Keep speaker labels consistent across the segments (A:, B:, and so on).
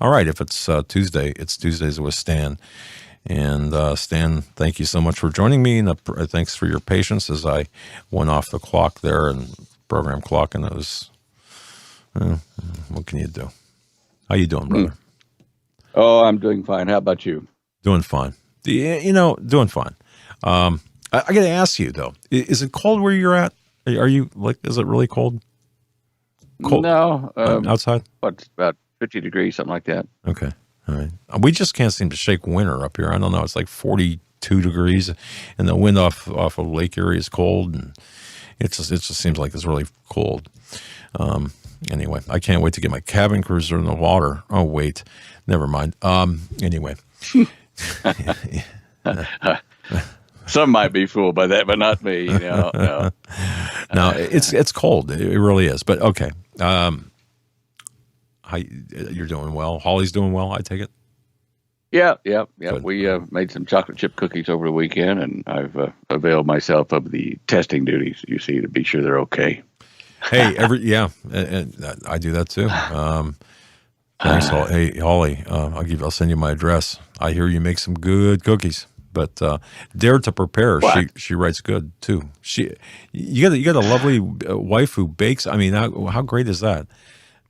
A: All right, if it's Tuesday, it's Tuesdays with Stan. And Stan, thank you so much for joining me, and thanks for your patience as I went off the clock there and program clock, and it was, what can you do? How you doing, brother?
B: Oh, I'm doing fine. How about you?
A: Doing fine. Doing fine. I got to ask you, though, is it cold where you're at? Are you, is it really cold?
B: No.
A: Outside?
B: What's about 50 degrees, something like that.
A: Okay. All right. We just can't seem to shake winter up here. I don't know. It's like 42 degrees, and the wind off of Lake Erie is cold, and it just seems like it's really cold. Anyway, I can't wait to get my cabin cruiser in the water. Oh, wait. Never mind. Anyway.
B: Some might be fooled by that, but not me. No.
A: No, it's cold. It really is. But okay. You're doing well. Holly's doing well, I take it?
B: Yeah.
A: Good.
B: We made some chocolate chip cookies over the weekend, and I've availed myself of the testing duties, you see, to be sure they're okay.
A: Hey, and I do that too. Thanks, Holly. Hey, Holly, I'll send you my address. I hear you make some good cookies, but dare to prepare.
B: What?
A: She writes good too. You got a lovely wife who bakes. I mean, how great is that?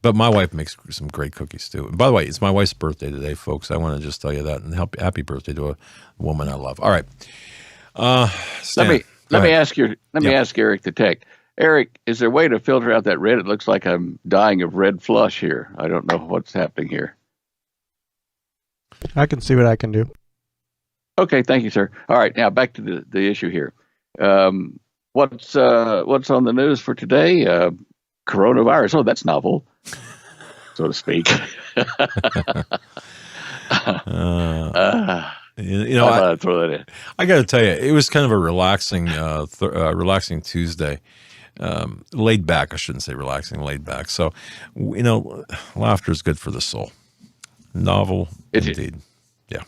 A: But my wife makes some great cookies too. And by the way, it's my wife's birthday today, folks. I want to just tell you that, and happy birthday to a woman I love. All right, Stan,
B: let me ask Eric the tech. Eric, is there a way to filter out that red? It looks like I'm dying of red flush here. I don't know what's happening here.
C: I can see what I can do.
B: Okay, thank you, sir. All right, now back to the issue here. What's on the news for today? Coronavirus. Oh, that's novel, so to speak. I throw that in.
A: I got to tell you, it was kind of a relaxing Tuesday. Laid back. I shouldn't say relaxing, laid back. So, laughter is good for the soul. Novel, indeed. Yeah.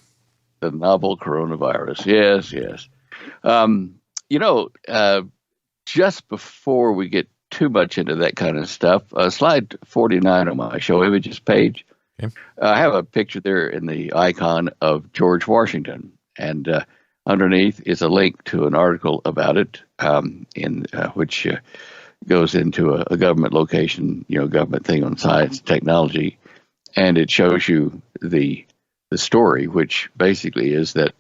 B: The novel coronavirus. Yes. Just before we get too much into that kind of stuff, slide 49 on my show images page.
A: Okay.
B: I have a picture there in the icon of George Washington, and underneath is a link to an article about it, which goes into a government location, government thing on science and technology, and it shows you the story, which basically is that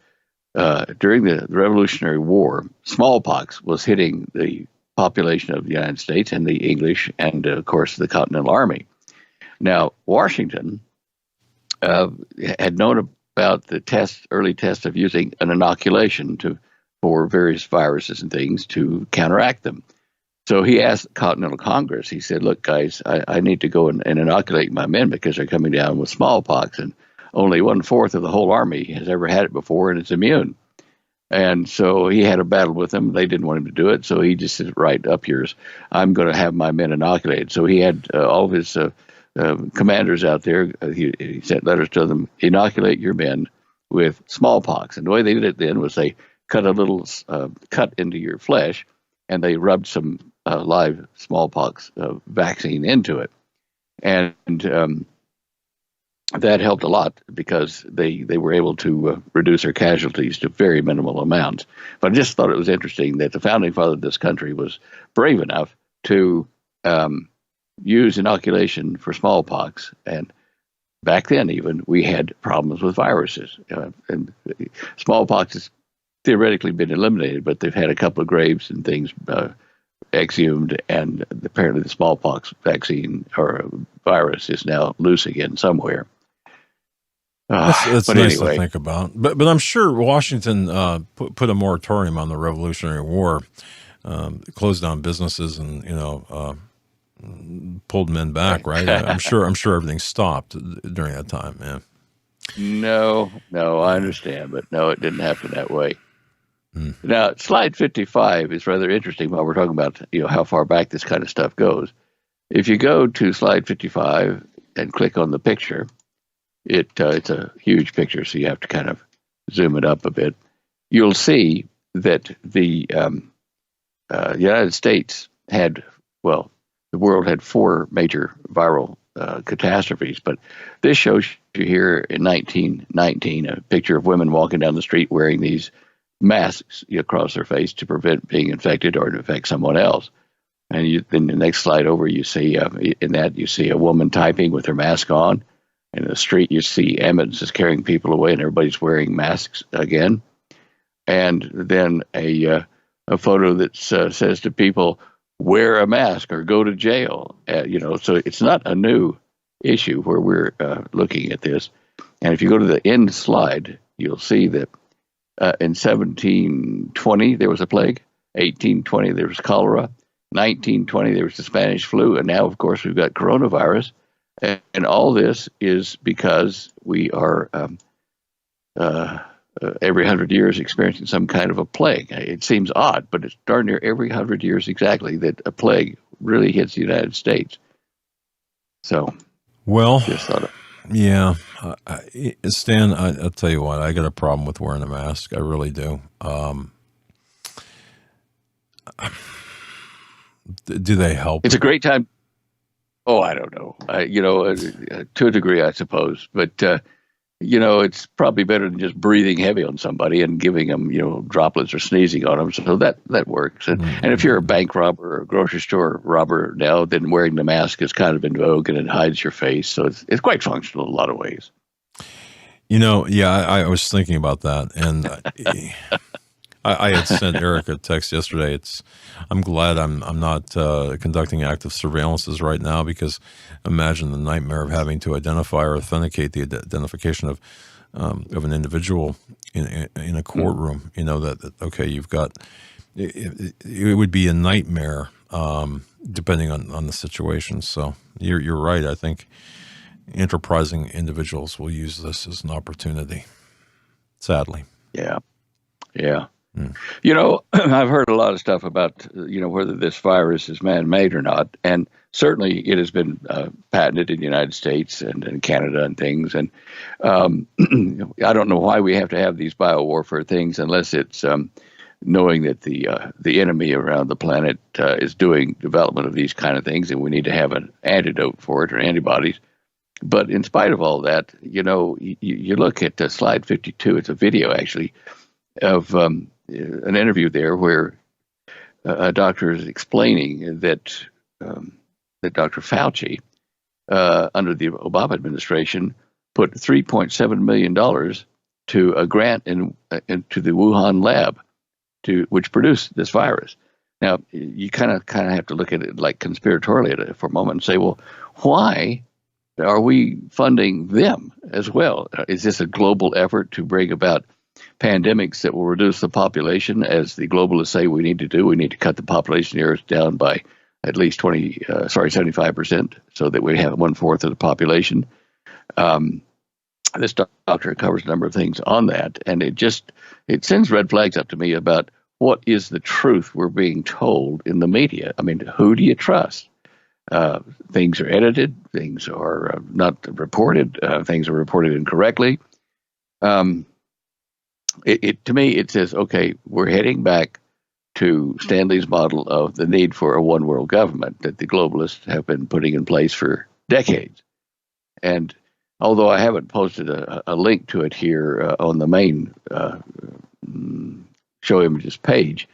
B: during the Revolutionary War, smallpox was hitting the population of the United States and the English and, of course, the Continental Army. Now, Washington had known about the early test of using an inoculation for various viruses and things to counteract them. So he asked the Continental Congress, he said, look, guys, I need to go and inoculate my men because they're coming down with smallpox, and only 1/4 of the whole army has ever had it before, and it's immune. And so he had a battle with them. They didn't want him to do it. So he just said, right, up yours. I'm going to have my men inoculated. So he had all of his commanders out there. He sent letters to them, inoculate your men with smallpox. And the way they did it then was they cut a little cut into your flesh, and they rubbed some live smallpox vaccine into it. And that helped a lot because they were able to reduce their casualties to very minimal amounts. But I just thought it was interesting that the founding father of this country was brave enough to use inoculation for smallpox. And back then, even, we had problems with viruses. And smallpox has theoretically been eliminated, but they've had a couple of graves and things exhumed, and apparently the smallpox vaccine or virus is now loose again somewhere.
A: That's nice to think about. But I'm sure Washington put a moratorium on the Revolutionary War, closed down businesses, and pulled men back. Right? I'm sure everything stopped during that time. Yeah.
B: No, I understand, but no, it didn't happen that way. Now, slide 55 is rather interesting while we're talking about how far back this kind of stuff goes. If you go to slide 55 and click on the picture, it's a huge picture, so you have to kind of zoom it up a bit. You'll see that the United States the world had 4 major viral catastrophes. But this shows you here in 1919 a picture of women walking down the street wearing these masks across their face to prevent being infected or to infect someone else. And then the next slide over, you see you see a woman typing with her mask on. In the street, you see ambulances carrying people away, and everybody's wearing masks again. And then a photo that says to people, wear a mask or go to jail. So it's not a new issue where we're looking at this. And if you go to the end slide, you'll see that in 1720 there was a plague, 1820 there was cholera, 1920 there was the Spanish flu, and now, of course, we've got coronavirus. And all this is because we are every 100 years experiencing some kind of a plague. It seems odd, but it's darn near every 100 years exactly that a plague really hits the United States. So,
A: well,
B: just thought of.
A: Yeah, Stan, I'll tell you what, I got a problem with wearing a mask. I really do. Do they help?
B: It's a great time. Oh, I don't know. To a degree, I suppose. But, it's probably better than just breathing heavy on somebody and giving them, droplets or sneezing on them. So that works. And if you're a bank robber or a grocery store robber now, then wearing the mask is kind of in vogue and it hides your face. So it's quite functional in a lot of ways.
A: I was thinking about that. And I had sent Eric a text yesterday. I'm glad I'm not conducting active surveillances right now, because imagine the nightmare of having to identify or authenticate the identification of an individual in a courtroom. You've got it would be a nightmare depending on the situation. So you're right. I think enterprising individuals will use this as an opportunity. Sadly.
B: Yeah. I've heard a lot of stuff about, whether this virus is man-made or not. And certainly it has been patented in the United States and in Canada and things. And I don't know why we have to have these biowarfare things unless it's knowing that the enemy around the planet is doing development of these kind of things, and we need to have an antidote for it or antibodies. But in spite of all that, you look at slide 52. It's a video, actually, of an interview there where a doctor is explaining that Dr. Fauci, under the Obama administration, put $3.7 million to a grant into the Wuhan lab which produced this virus. Now, you kind of have to look at it like conspiratorially for a moment and say, well, why are we funding them as well? Is this a global effort to bring about pandemics that will reduce the population, as the globalists say we need to do? We need to cut the population here down by at least 75%, so that we have 1/4 of the population. This doctor covers a number of things on that, and it sends red flags up to me about what is the truth we're being told in the media. I mean, who do you trust? Things are edited, things are not reported, things are reported incorrectly. To me, it says, okay, we're heading back to Stanley's model of the need for a one world government that the globalists have been putting in place for decades. And although I haven't posted a link to it here on the main show images page,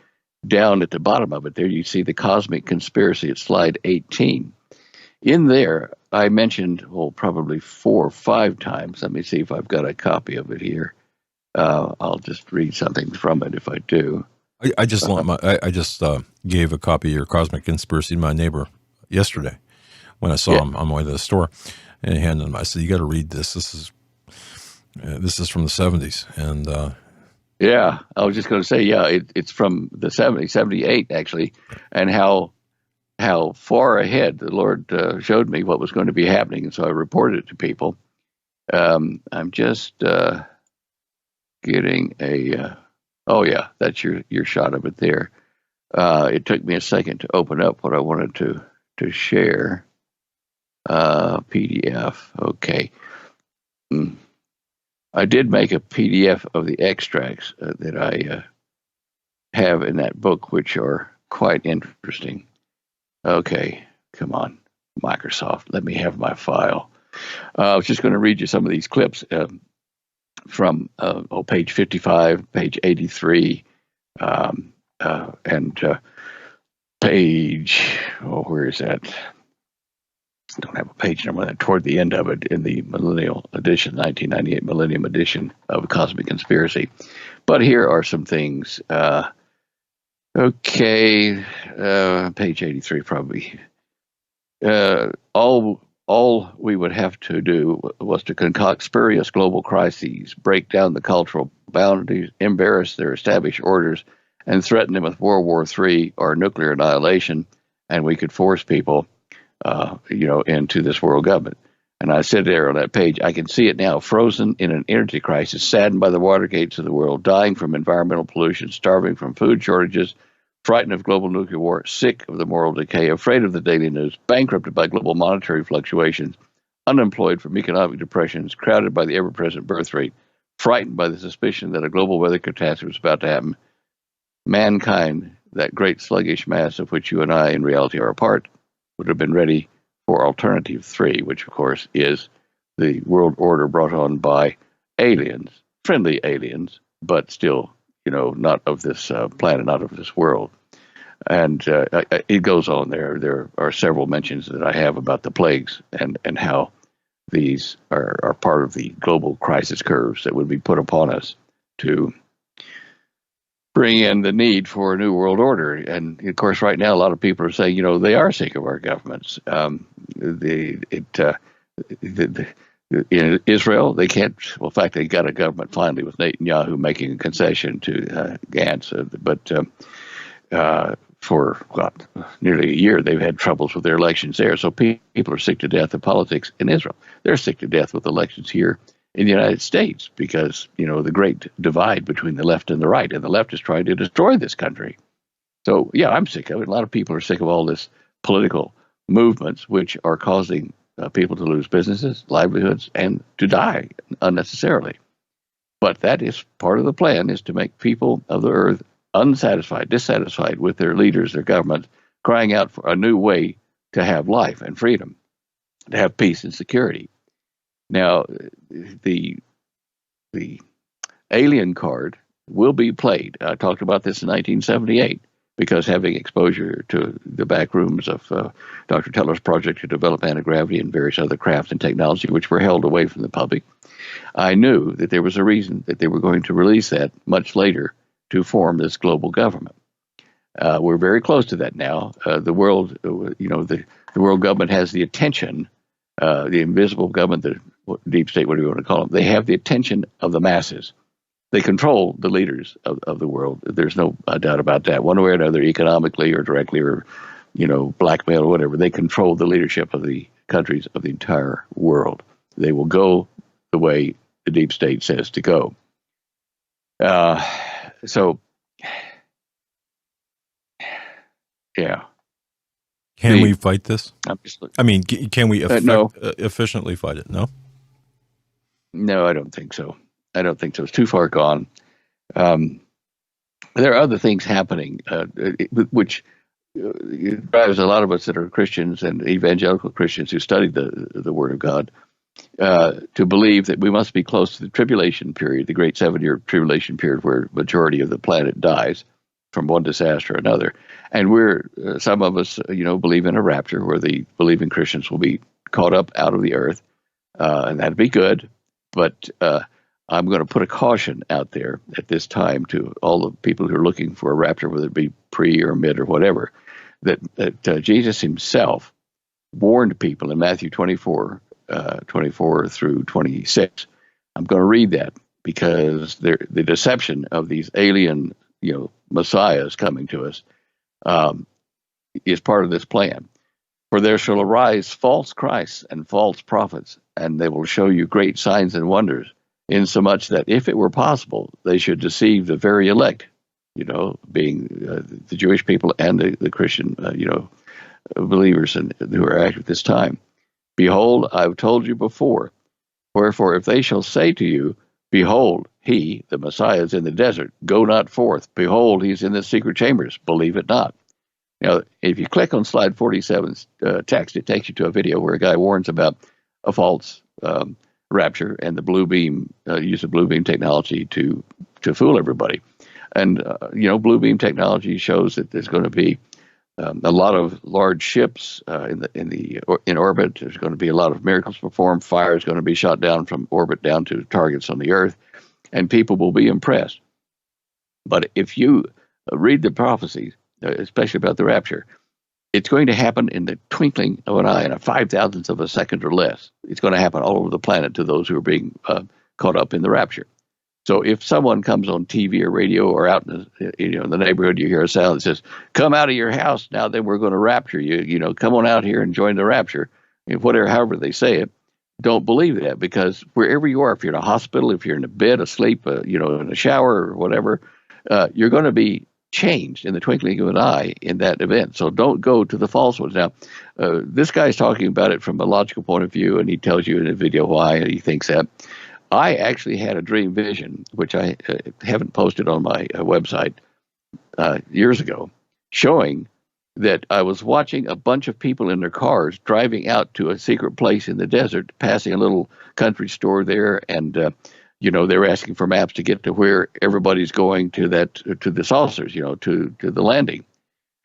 B: down at the bottom of it there, you see the cosmic conspiracy at slide 18. In there, I mentioned, probably 4 or 5 times. Let me see if I've got a copy of it here. I'll just read something from it if I do.
A: I just gave a copy of your Cosmic Conspiracy to my neighbor yesterday when I saw him on my way to the store, and I handed him. I said, "You got to read this. This is from the 70s." And
B: yeah, I was just going to say, it's from the 70s, 78 actually, and how far ahead the Lord showed me what was going to be happening, and so I reported it to people. I'm just getting a. Oh yeah, that's your shot of it there. It took me a second to open up what I wanted to share. PDF. Okay. I did make a PDF of the extracts that I have in that book, which are quite interesting. Okay, come on. Microsoft. Let me have my file. I was just going to read you some of these clips from page 55, page 83, and page, where is that? I don't have a page number. Toward the end of it in the millennial edition, 1998 millennium edition of Cosmic Conspiracy. But here are some things. Page 83 probably. All we would have to do was to concoct spurious global crises, break down the cultural boundaries, embarrass their established orders, and threaten them with World War III or nuclear annihilation, and we could force people, into this world government. And I said there on that page, I can see it now, frozen in an energy crisis, saddened by the Watergates of the world, dying from environmental pollution, starving from food shortages, frightened of global nuclear war, sick of the moral decay, afraid of the daily news, bankrupted by global monetary fluctuations, unemployed from economic depressions, crowded by the ever-present birth rate, frightened by the suspicion that a global weather catastrophe was about to happen. Mankind, that great sluggish mass of which you and I in reality are a part, would have been ready for Alternative 3, which of course is the world order brought on by aliens, friendly aliens, but still not of this planet, not of this world. And it goes on there. There are several mentions that I have about the plagues and how these are part of the global crisis curves that would be put upon us to bring in the need for a new world order. And of course, right now, a lot of people are saying, they are sick of our governments. In Israel, they can't. Well, in fact, they got a government finally with Netanyahu making a concession to Gantz. For nearly a year, they've had troubles with their elections there. So people are sick to death of politics in Israel. They're sick to death with elections here in the United States because, the great divide between the left and the right, and the left is trying to destroy this country. So, yeah, I'm sick of it. A lot of people are sick of all this political movements, which are causing people to lose businesses, livelihoods, and to die unnecessarily. But that is part of the plan, is to make people of the earth unsatisfied, dissatisfied with their leaders, their government, crying out for a new way to have life and freedom, to have peace and security. Now, the alien card will be played. I talked about this in 1978. Because having exposure to the back rooms of Dr. Teller's project to develop anti-gravity and various other crafts and technology, which were held away from the public, I knew that there was a reason that they were going to release that much later to form this global government. We're very close to that now. The world, the world government has the attention, the invisible government, the deep state, whatever you want to call them, they have the attention of the masses. They control the leaders of the world. There's no doubt about that. One way or another, economically or directly or, blackmail or whatever, they control the leadership of the countries of the entire world. They will go the way the deep state says to go. Yeah.
A: Can we fight this?
B: Obviously.
A: I mean, can we
B: no.
A: efficiently fight it? No?
B: No, I don't think so. It's too far gone. There are other things happening, which drives a lot of us that are Christians and evangelical Christians who study the Word of God to believe that we must be close to the tribulation period, the great 7-year tribulation period where majority of the planet dies from one disaster or another. And we're, some of us, believe in a rapture where the believing Christians will be caught up out of the earth, and that'd be good. But I'm going to put a caution out there at this time to all the people who are looking for a rapture, whether it be pre or mid or whatever, that Jesus himself warned people in Matthew 24 through 26. I'm going to read that because the deception of these alien, messiahs coming to us is part of this plan. For there shall arise false Christs and false prophets, and they will show you great signs and wonders, insomuch that if it were possible, they should deceive the very elect, being the Jewish people and the Christian, believers who are active at this time. Behold, I've told you before. Wherefore, if they shall say to you, behold, he, the Messiah, is in the desert, go not forth. Behold, he's in the secret chambers, believe it not. Now, if you click on slide 47's text, it takes you to a video where a guy warns about a false rapture and the blue beam use of blue beam technology to fool everybody. And blue beam technology shows that there's going to be a lot of large ships in orbit. There's going to be a lot of miracles performed. Fire is going to be shot down from orbit down to targets on the Earth, and people will be impressed. But if you read the prophecies, especially about the rapture, it's going to happen in the twinkling of an eye, in a 5,000th of a second or less. It's going to happen all over the planet to those who are being caught up in the rapture. So if someone comes on TV or radio or out in the neighborhood, you hear a sound that says, "Come out of your house now, then we're going to rapture you. Come on out here and join the rapture." However they say it, don't believe that, because wherever you are, if you're in a hospital, if you're in a bed asleep, in a shower or whatever, you're going to be changed in the twinkling of an eye in that event. So don't go to the false ones. Now, this guy's talking about it from a logical point of view, and he tells you in a video why he thinks that. I actually had a dream vision, which I haven't posted on my website years ago, showing that I was watching a bunch of people in their cars driving out to a secret place in the desert, passing a little country store there, and they were asking for maps to get to where everybody's going to the saucers, to the landing,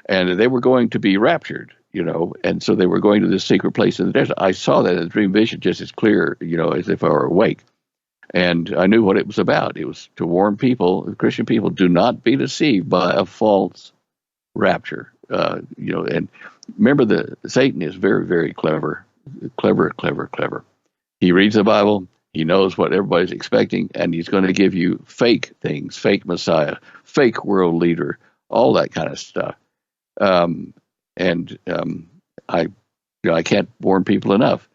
B: and they were going to be raptured, and so they were going to this secret place in the desert. I saw that in the dream vision just as clear, as if I were awake. And I knew what it was about. It was to warn people, Christian people, do not be deceived by a false rapture. And remember, Satan is very, very clever. He reads the Bible. He knows what everybody's expecting, and he's going to give you fake things, fake Messiah, fake world leader, all that kind of stuff. I can't warn people enough.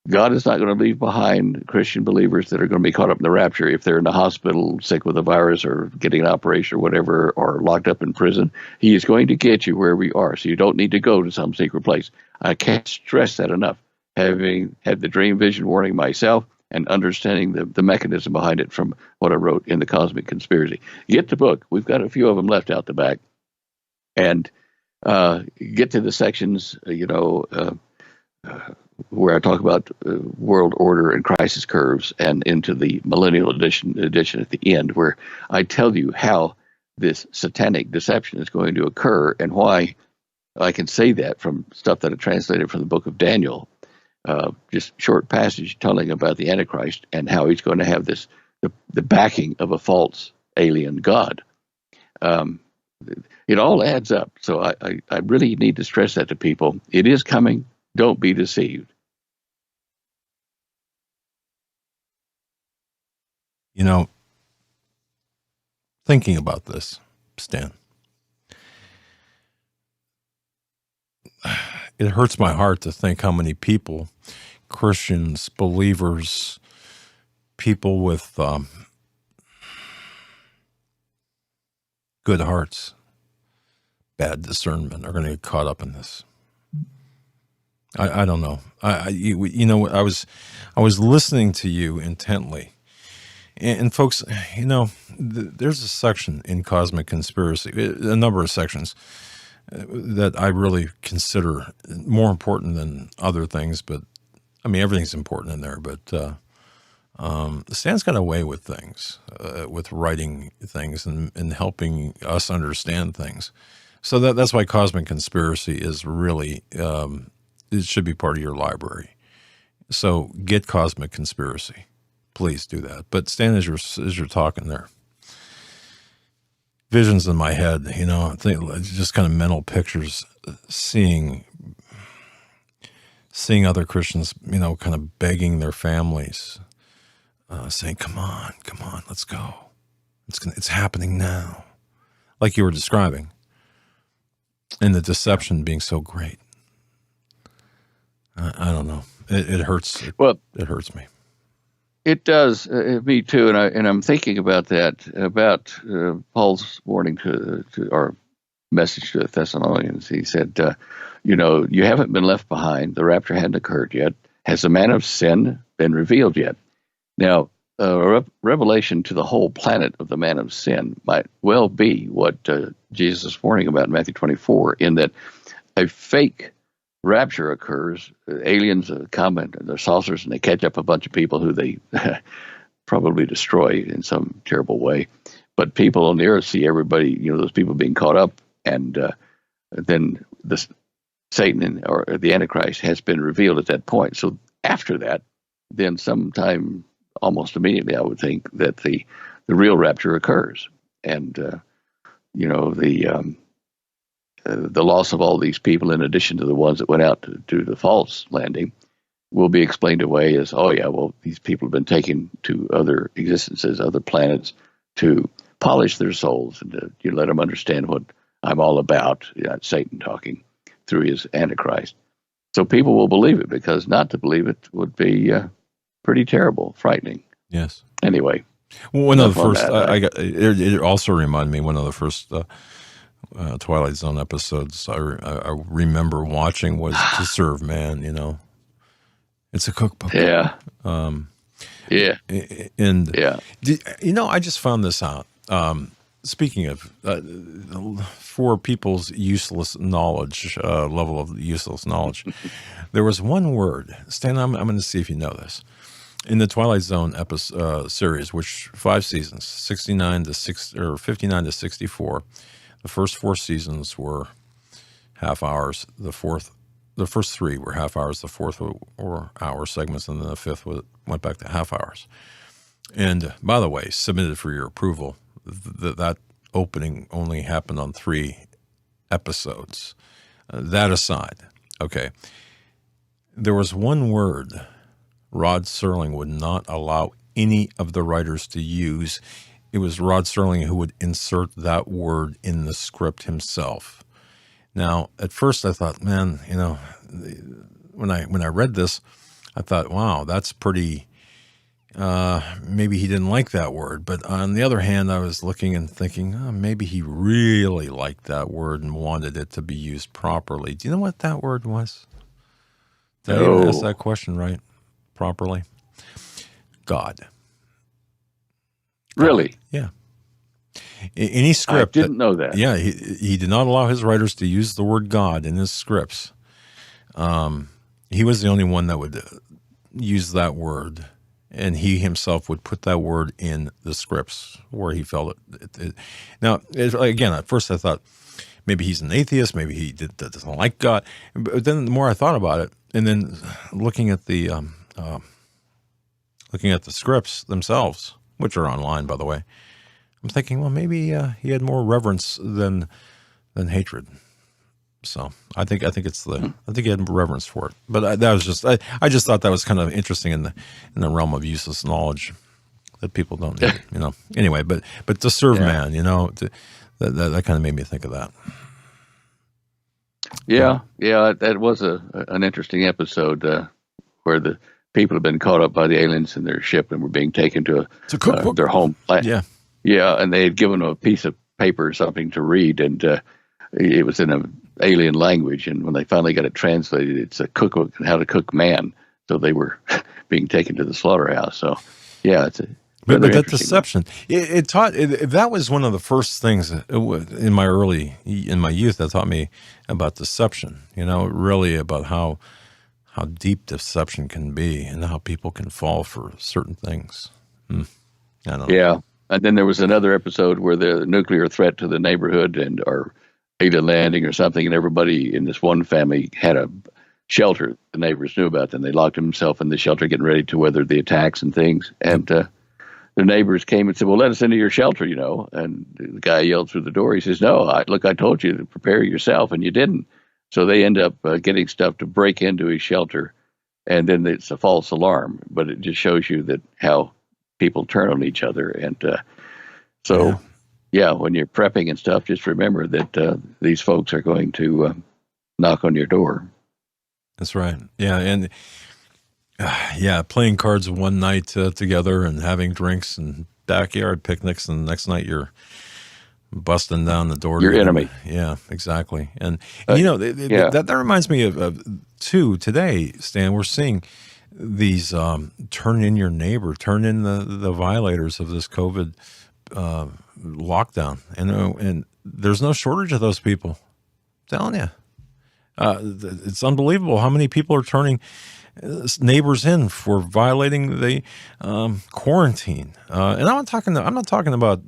B: God is not going to leave behind Christian believers that are going to be caught up in the rapture if they're in the hospital, sick with a virus, or getting an operation or whatever, or locked up in prison. He is going to get you wherever you are, so you don't need to go to some secret place. I can't stress that enough. Having had the dream vision warning myself and understanding the mechanism behind it from what I wrote in The Cosmic Conspiracy. Get the book. We've got a few of them left out the back. And get to the sections, where I talk about world order and crisis curves, and into the millennial edition at the end, where I tell you how this satanic deception is going to occur and why I can say that from stuff that I translated from the book of Daniel, just short passage telling about the Antichrist and how he's going to have the backing of a false alien god. It all adds up. So I really need to stress that to people. It is coming. Don't be deceived.
A: Thinking about this, Stan, it hurts my heart to think how many people, Christians, believers, people with good hearts, bad discernment, are going to get caught up in this. I don't know. I was listening to you intently, and folks, there's a section in Cosmic Conspiracy, a number of sections that I really consider more important than other things. But I mean, everything's important in there. But Stan's got a way with things, with writing things and helping us understand things. So that's why Cosmic Conspiracy is really. It should be part of your library. So get Cosmic Conspiracy. Please do that. But Stan, as you're talking there, visions in my head, I think just kind of mental pictures, seeing other Christians, kind of begging their families, saying, come on, let's go. It's happening now. Like you were describing. And the deception being so great. I don't know. It hurts. It hurts me.
B: It does me too, and I'm thinking about that, about Paul's warning to our message to the Thessalonians. He said, you haven't been left behind. The rapture hadn't occurred yet. Has the man of sin been revealed yet? Now, revelation to the whole planet of the man of sin might well be what Jesus is warning about in Matthew 24, in that a fake rapture occurs. Aliens come and they're saucers, and they catch up a bunch of people who they probably destroy in some terrible way. But people on the earth see everybody, those people being caught up, and then Satan or the Antichrist has been revealed at that point. So after that, then sometime almost immediately, I would think that the real rapture occurs, and the loss of all these people, in addition to the ones that went out to do the false landing, will be explained away as, oh yeah, well, these people have been taken to other existences, other planets, to polish their souls and to let them understand what I'm all about. That's Satan talking through his Antichrist. So people will believe it, because not to believe it would be pretty terrible, frightening.
A: Yes.
B: Anyway.
A: Well, one of the first, it also reminded me, one of the first Twilight Zone episodes I remember watching was To Serve Man, It's a cookbook.
B: Yeah. Yeah.
A: And,
B: yeah.
A: I just found this out. Speaking of, for people's useless knowledge, level of useless knowledge, there was one word. Stan, I'm going to see if you know this. In the Twilight Zone episode series, which 5 seasons, 59 to 64, the first 4 seasons were half hours. The first 3 were half hours. The fourth were hour segments, and then the 5th went back to half hours. And by the way, submitted for your approval. That opening only happened on 3 episodes. That aside, okay, there was one word Rod Serling would not allow any of the writers to use. It was Rod Serling who would insert that word in the script himself. Now, at first I thought, man, when I read this, I thought, wow, that's pretty... maybe he didn't like that word, but on the other hand, I was looking and thinking, oh, maybe he really liked that word and wanted it to be used properly. Do you know what that word was? Did I even ask that question right? Properly? God.
B: Really?
A: Yeah. Any script.
B: I didn't know that.
A: Yeah, he did not allow his writers to use the word God in his scripts. He was the only one that would use that word. And he himself would put that word in the scripts where he felt it. Now, again, at first I thought maybe he's an atheist, maybe he doesn't like God. But then the more I thought about it, and then looking at the scripts themselves, which are online, by the way, I'm thinking, well, maybe he had more reverence than hatred. So I think he had reverence for it, but that was just I just thought that was kind of interesting in the realm of useless knowledge that people don't need, Anyway, but To Serve Man, that kind of made me think of that.
B: Yeah, that was an interesting episode where the people had been caught up by the aliens in their ship and were being taken to their home planet. Yeah, and they had given them a piece of paper or something to read, and it was in an alien language, and when they finally got it translated, it's a cookbook on how to cook man. So they were being taken to the slaughterhouse. So, yeah, it's
A: but that deception. It taught. That was one of the first things in my youth that taught me about deception. Really about how deep deception can be and how people can fall for certain things. I don't know.
B: Yeah, and then there was another episode where the nuclear threat to the neighborhood or alien landing or something, and everybody in this one family had a shelter the neighbors knew about. Then they locked themselves in the shelter, getting ready to weather the attacks and things. And the neighbors came and said, "Well, let us into your shelter," And the guy yelled through the door. He says, "No, I told you to prepare yourself, and you didn't." So they end up getting stuff to break into his shelter, and then it's a false alarm. But it just shows you that how people turn on each other, and so. Yeah. Yeah, when you're prepping and stuff, just remember that these folks are going to knock on your door.
A: That's right. Yeah, and playing cards one night together and having drinks and backyard picnics, and the next night you're busting down the door.
B: Your enemy.
A: Yeah, exactly. And that reminds me of too, today, Stan, we're seeing these turn in your neighbor, turn in the violators of this COVID lockdown, and there's no shortage of those people. I'm telling you, it's unbelievable how many people are turning neighbors in for violating the quarantine. And I'm not talking about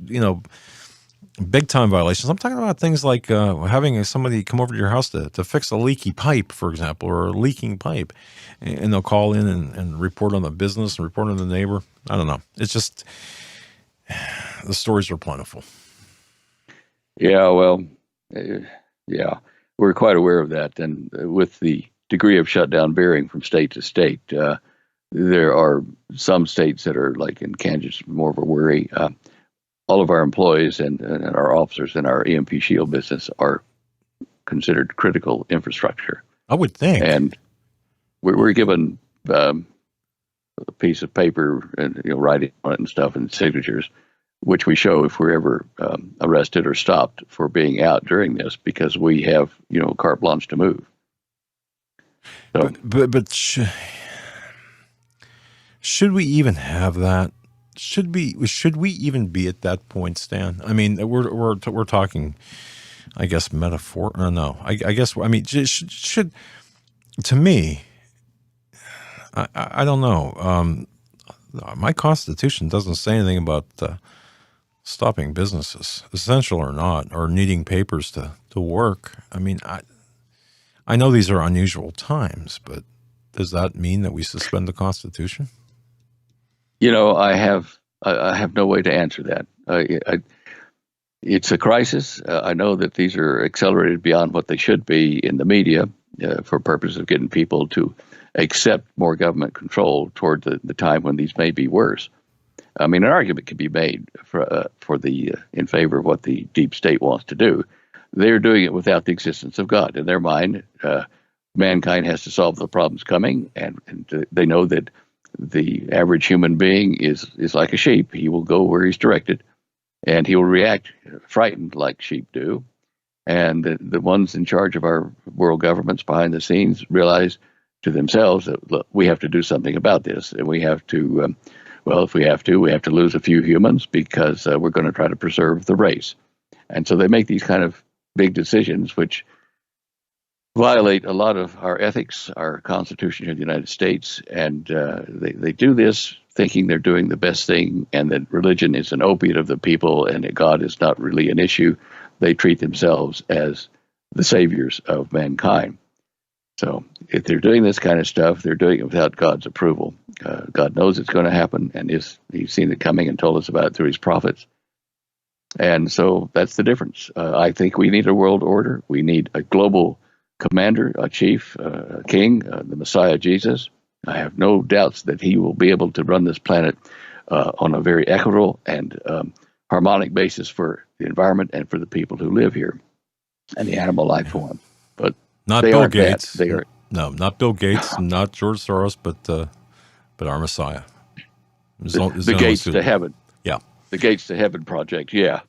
A: big time violations. I'm talking about things like having somebody come over to your house to fix a leaky pipe, for example, or a leaking pipe, and they'll call in and report on the business and report on the neighbor. I don't know. It's just the stories are plentiful.
B: Yeah, well, yeah, we're quite aware of that. And with the degree of shutdown varying from state to state, there are some states that are, like in Kansas, more of a worry. All of our employees and our officers in our EMP Shield business are considered critical infrastructure.
A: I would think.
B: And we're given a piece of paper and writing on it and stuff and signatures, which we show if we're ever arrested or stopped for being out during this, because we have carte blanche to move. So,
A: but should we even have that? Should we even be at that point, Stan? I mean, we're talking, I guess, metaphor. No, I guess. I mean, should to me, I don't know. My Constitution doesn't say anything about stopping businesses, essential or not, or needing papers to work. I mean, I know these are unusual times, but does that mean that we suspend the Constitution?
B: I have no way to answer that. It's a crisis. I know that these are accelerated beyond what they should be in the media for purpose of getting people to accept more government control toward the time when these may be worse. I mean, an argument can be made for the in favor of what the deep state wants to do. They're doing it without the existence of God. In their mind, mankind has to solve the problems coming, and they know that the average human being is like a sheep. He will go where he's directed, and he will react frightened like sheep do. And the ones in charge of our world governments behind the scenes realize to themselves that, look, we have to do something about this, and we have to, if we have to lose a few humans because we're going to try to preserve the race. And so they make these kind of big decisions, which violate a lot of our ethics, our Constitution of the United States, and they do this thinking they're doing the best thing, and that religion is an opiate of the people, and that God is not really an issue. They treat themselves as the saviors of mankind. So if they're doing this kind of stuff, they're doing it without God's approval. God knows it's going to happen, and He's seen it coming and told us about it through His prophets. And so that's the difference. I think we need a world order. We need a global commander, a chief, a king, the Messiah Jesus. I have no doubts that he will be able to run this planet on a very equitable and harmonic basis for the environment and for the people who live here and the animal life form. But
A: not
B: they
A: Bill
B: aren't
A: Gates.
B: That. They are
A: not Bill Gates, not George Soros, but our Messiah.
B: The gates to heaven.
A: Yeah,
B: the Gates to Heaven project. Yeah.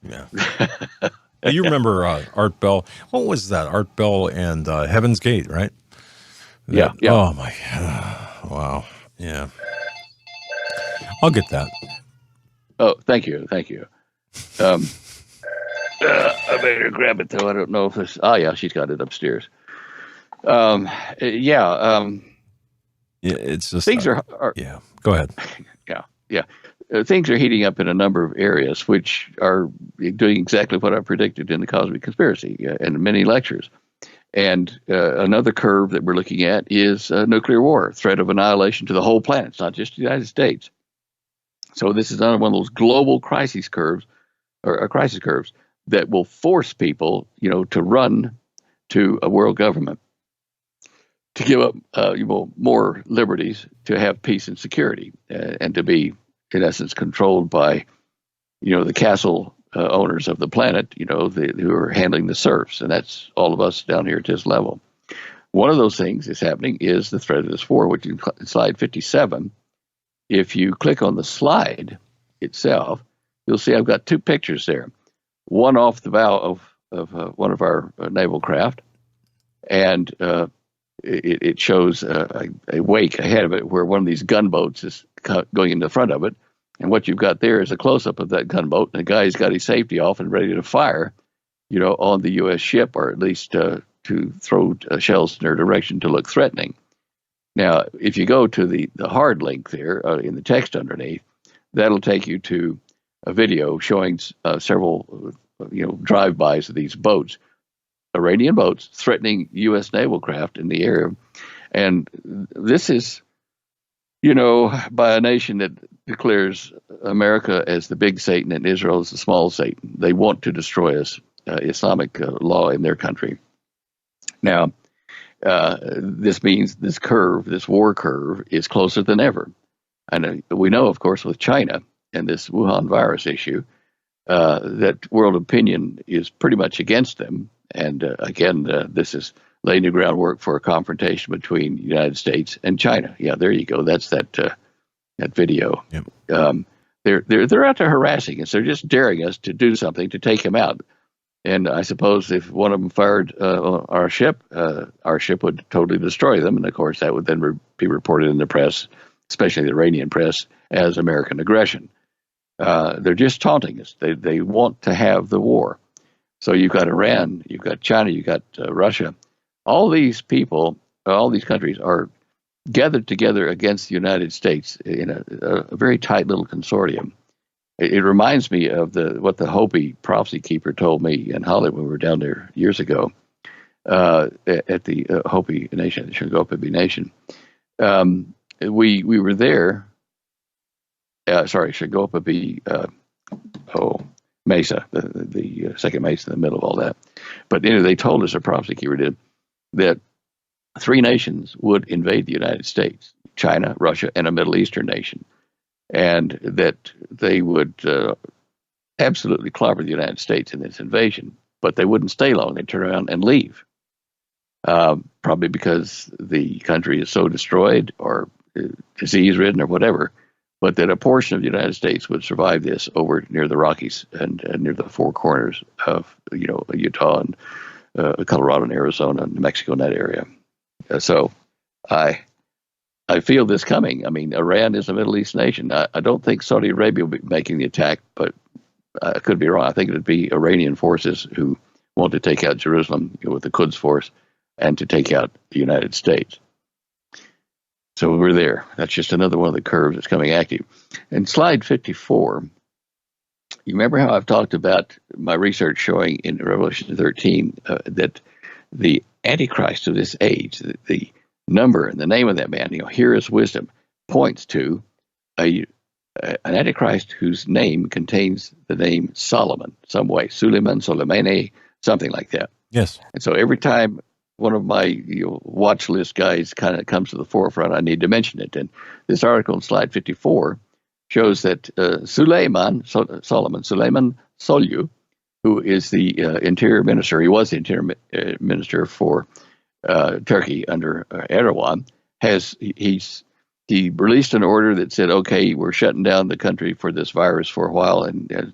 A: You remember Art Bell? What was that? Art Bell and Heaven's Gate, right?
B: Yeah.
A: Oh my God! Wow. Yeah. I'll get that.
B: Oh, thank you. I better grab it though. I don't know if this. Oh yeah, she's got it upstairs.
A: Yeah, it's just
B: things are.
A: Yeah. Go ahead.
B: Yeah. Things are heating up in a number of areas, which are doing exactly what I predicted in the Cosmic Conspiracy and many lectures. And another curve that we're looking at is nuclear war, threat of annihilation to the whole planet. It's not just the United States. So this is another one of those global crisis curves that will force people, to run to a world government, to give up, more liberties, to have peace and security, and to be, in essence, controlled by, the castle owners of the planet, who are handling the serfs, and that's all of us down here at this level. One of those things that's happening is the threat of this war, which is slide 57. If you click on the slide itself, you'll see I've got two pictures there. One off the bow of one of our naval craft, and it shows a wake ahead of it where one of these gunboats is going in the front of it. And what you've got there is a close-up of that gunboat, and the guy's got his safety off and ready to fire, on the U.S. ship, or at least to throw shells in their direction to look threatening. Now, if you go to the hard link there in the text underneath, that'll take you to a video showing several, drive-bys of these boats, Iranian boats threatening U.S. naval craft in the area. And this is, by a nation that declares America as the big Satan and Israel as the small Satan. They want to destroy us, Islamic law in their country. Now, this means this war curve, is closer than ever. And we know, of course, with China and this Wuhan virus issue, that world opinion is pretty much against them. And again, this is laying the groundwork for a confrontation between the United States and China. Yeah, there you go. That's that video. Yep. They're out there harassing us. They're just daring us to do something to take him out. And I suppose if one of them fired our ship would totally destroy them. And of course, that would then be reported in the press, especially the Iranian press, as American aggression. They're just taunting us. They want to have the war. So you've got Iran, you've got China, you've got Russia. All these people, all these countries are gathered together against the United States in a very tight little consortium. It reminds me of what the Hopi prophecy keeper told me in Hollywood when we were down there years ago at the Hopi Nation, the Shungopabi Nation. We were there. Shungopabi, Mesa, the second Mesa in the middle of all that. But they told us, a prophecy keeper did, that 3 nations would invade the United States: China, Russia, and a Middle Eastern nation. And that they would absolutely clobber the United States in this invasion, but they wouldn't stay long. They'd turn around and leave, probably because the country is so destroyed or disease-ridden or whatever, but that a portion of the United States would survive this over near the Rockies and near the Four Corners of Utah and Colorado and Arizona and New Mexico in that area. So I feel this coming. I mean, Iran is a Middle East nation. I don't think Saudi Arabia will be making the attack, but I could be wrong. I think it would be Iranian forces who want to take out Jerusalem with the Quds force and to take out the United States. So we're there. That's just another one of the curves that's coming active. And slide 54, you remember how I've talked about my research showing in Revelation 13 that the Antichrist of this age, the number and the name of that man, here is wisdom, points to an Antichrist whose name contains the name Solomon, some way, Suleiman, Soleimani, something like that.
A: Yes.
B: And so every time one of my watch list guys kind of comes to the forefront, I need to mention it. And this article in slide 54 shows that Suleiman Soylu, who is the interior minister, he was the interior minister for Turkey under Erdogan, he released an order that said, okay, we're shutting down the country for this virus for a while, and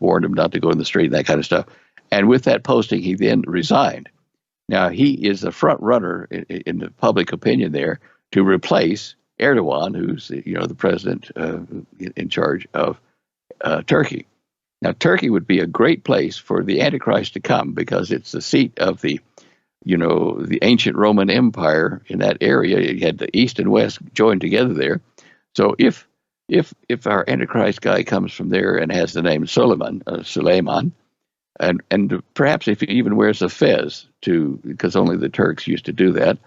B: warned him not to go in the street and that kind of stuff. And with that posting, he then resigned. Now, he is the front runner in the public opinion there to replace Erdogan, who's the president in charge of Turkey. Now, Turkey would be a great place for the Antichrist to come because it's the seat of the ancient Roman Empire in that area. You had the East and West joined together there. So if our Antichrist guy comes from there and has the name Suleiman, and perhaps if he even wears a fez because only the Turks used to do that,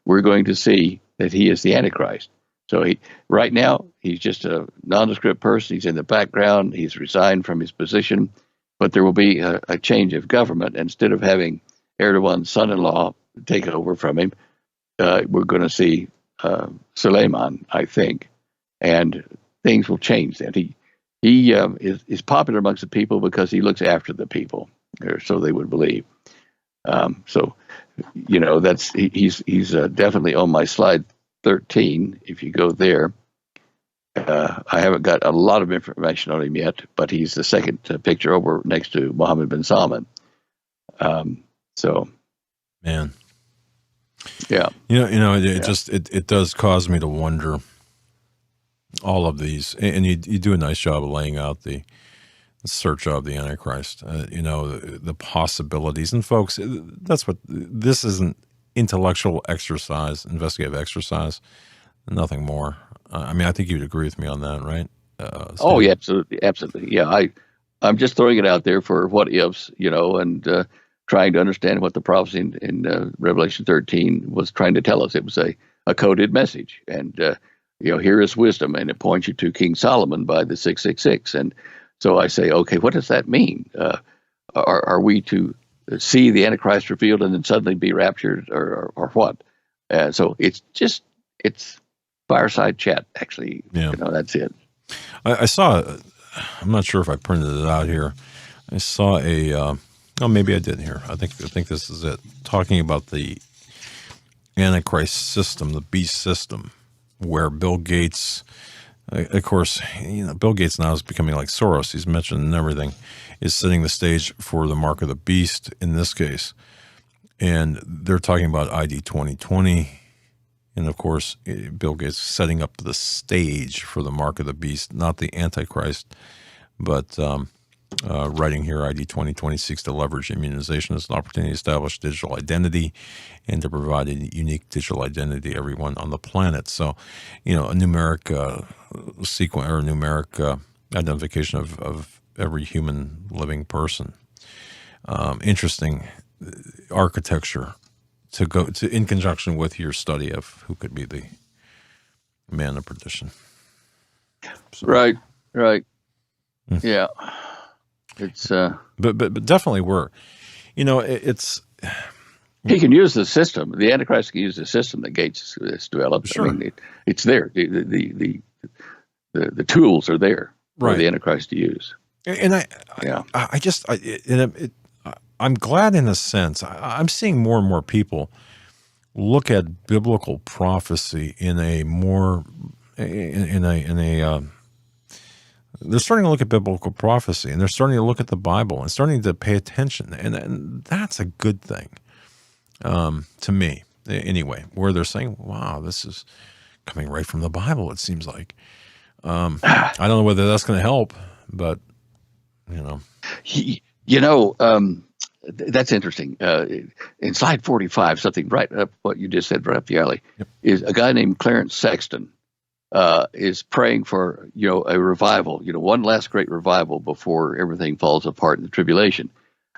B: we're going to see that he is the Antichrist. So right now he's just a nondescript person. He's in the background. He's resigned from his position, but there will be a change of government. Instead of having Erdogan's son-in-law take over from him, we're going to see Suleiman, I think, and things will change then. He is popular amongst the people because he looks after the people, or so they would believe. He's definitely on my slide 13. If you go there, I haven't got a lot of information on him yet, but he's the second picture over next to Mohammed bin Salman. Man, Yeah.
A: It just it does cause me to wonder all of these, and you do a nice job of laying out the search of the Antichrist. The possibilities, and folks, that's what this is, an intellectual exercise, investigative exercise, nothing more. I think you'd agree with me on that, right?
B: Oh, yeah, absolutely, absolutely. Yeah, I'm just throwing it out there for what ifs, and trying to understand what the prophecy in Revelation 13 was trying to tell us. It was a coded message, and here is wisdom, and it points you to King Solomon by the 666. And so I say, okay, what does that mean? Are we to see the Antichrist revealed and then suddenly be raptured, or what? So it's fireside chat, actually.
A: Yeah.
B: That's it.
A: I saw, I'm not sure if I printed it out here. I saw maybe I did here. I think this is it. Talking about the Antichrist system, the beast system, where Bill Gates, of course, Bill Gates now is becoming like Soros. He's mentioned and everything, is setting the stage for the mark of the beast in this case. And they're talking about ID 2020. And of course, Bill Gates setting up the stage for the mark of the beast, not the Antichrist, but writing here, ID 2020 seeks to leverage immunization as an opportunity to establish digital identity and to provide a unique digital identity to everyone on the planet. So, a numeric sequence or numeric identification of every human living person. Interesting architecture to go to in conjunction with your study of who could be the man of perdition. So.
B: Right. Yeah. It's
A: but definitely it's
B: he can use the system. The Antichrist can use the system that Gates has developed.
A: Sure.
B: It's there. The tools are there for the Antichrist to use.
A: And I'm glad in a sense. I'm seeing more and more people look at biblical prophecy in a more they're starting to look at biblical prophecy, and they're starting to look at the Bible and starting to pay attention, and that's a good thing to me, anyway. Where they're saying, "Wow, this is coming right from the Bible." It seems like I don't know whether that's going to help, but
B: that's interesting. In slide 45, something right up what you just said, right up the alley, is a guy named Clarence Sexton. Is praying for a revival, one last great revival before everything falls apart in the tribulation.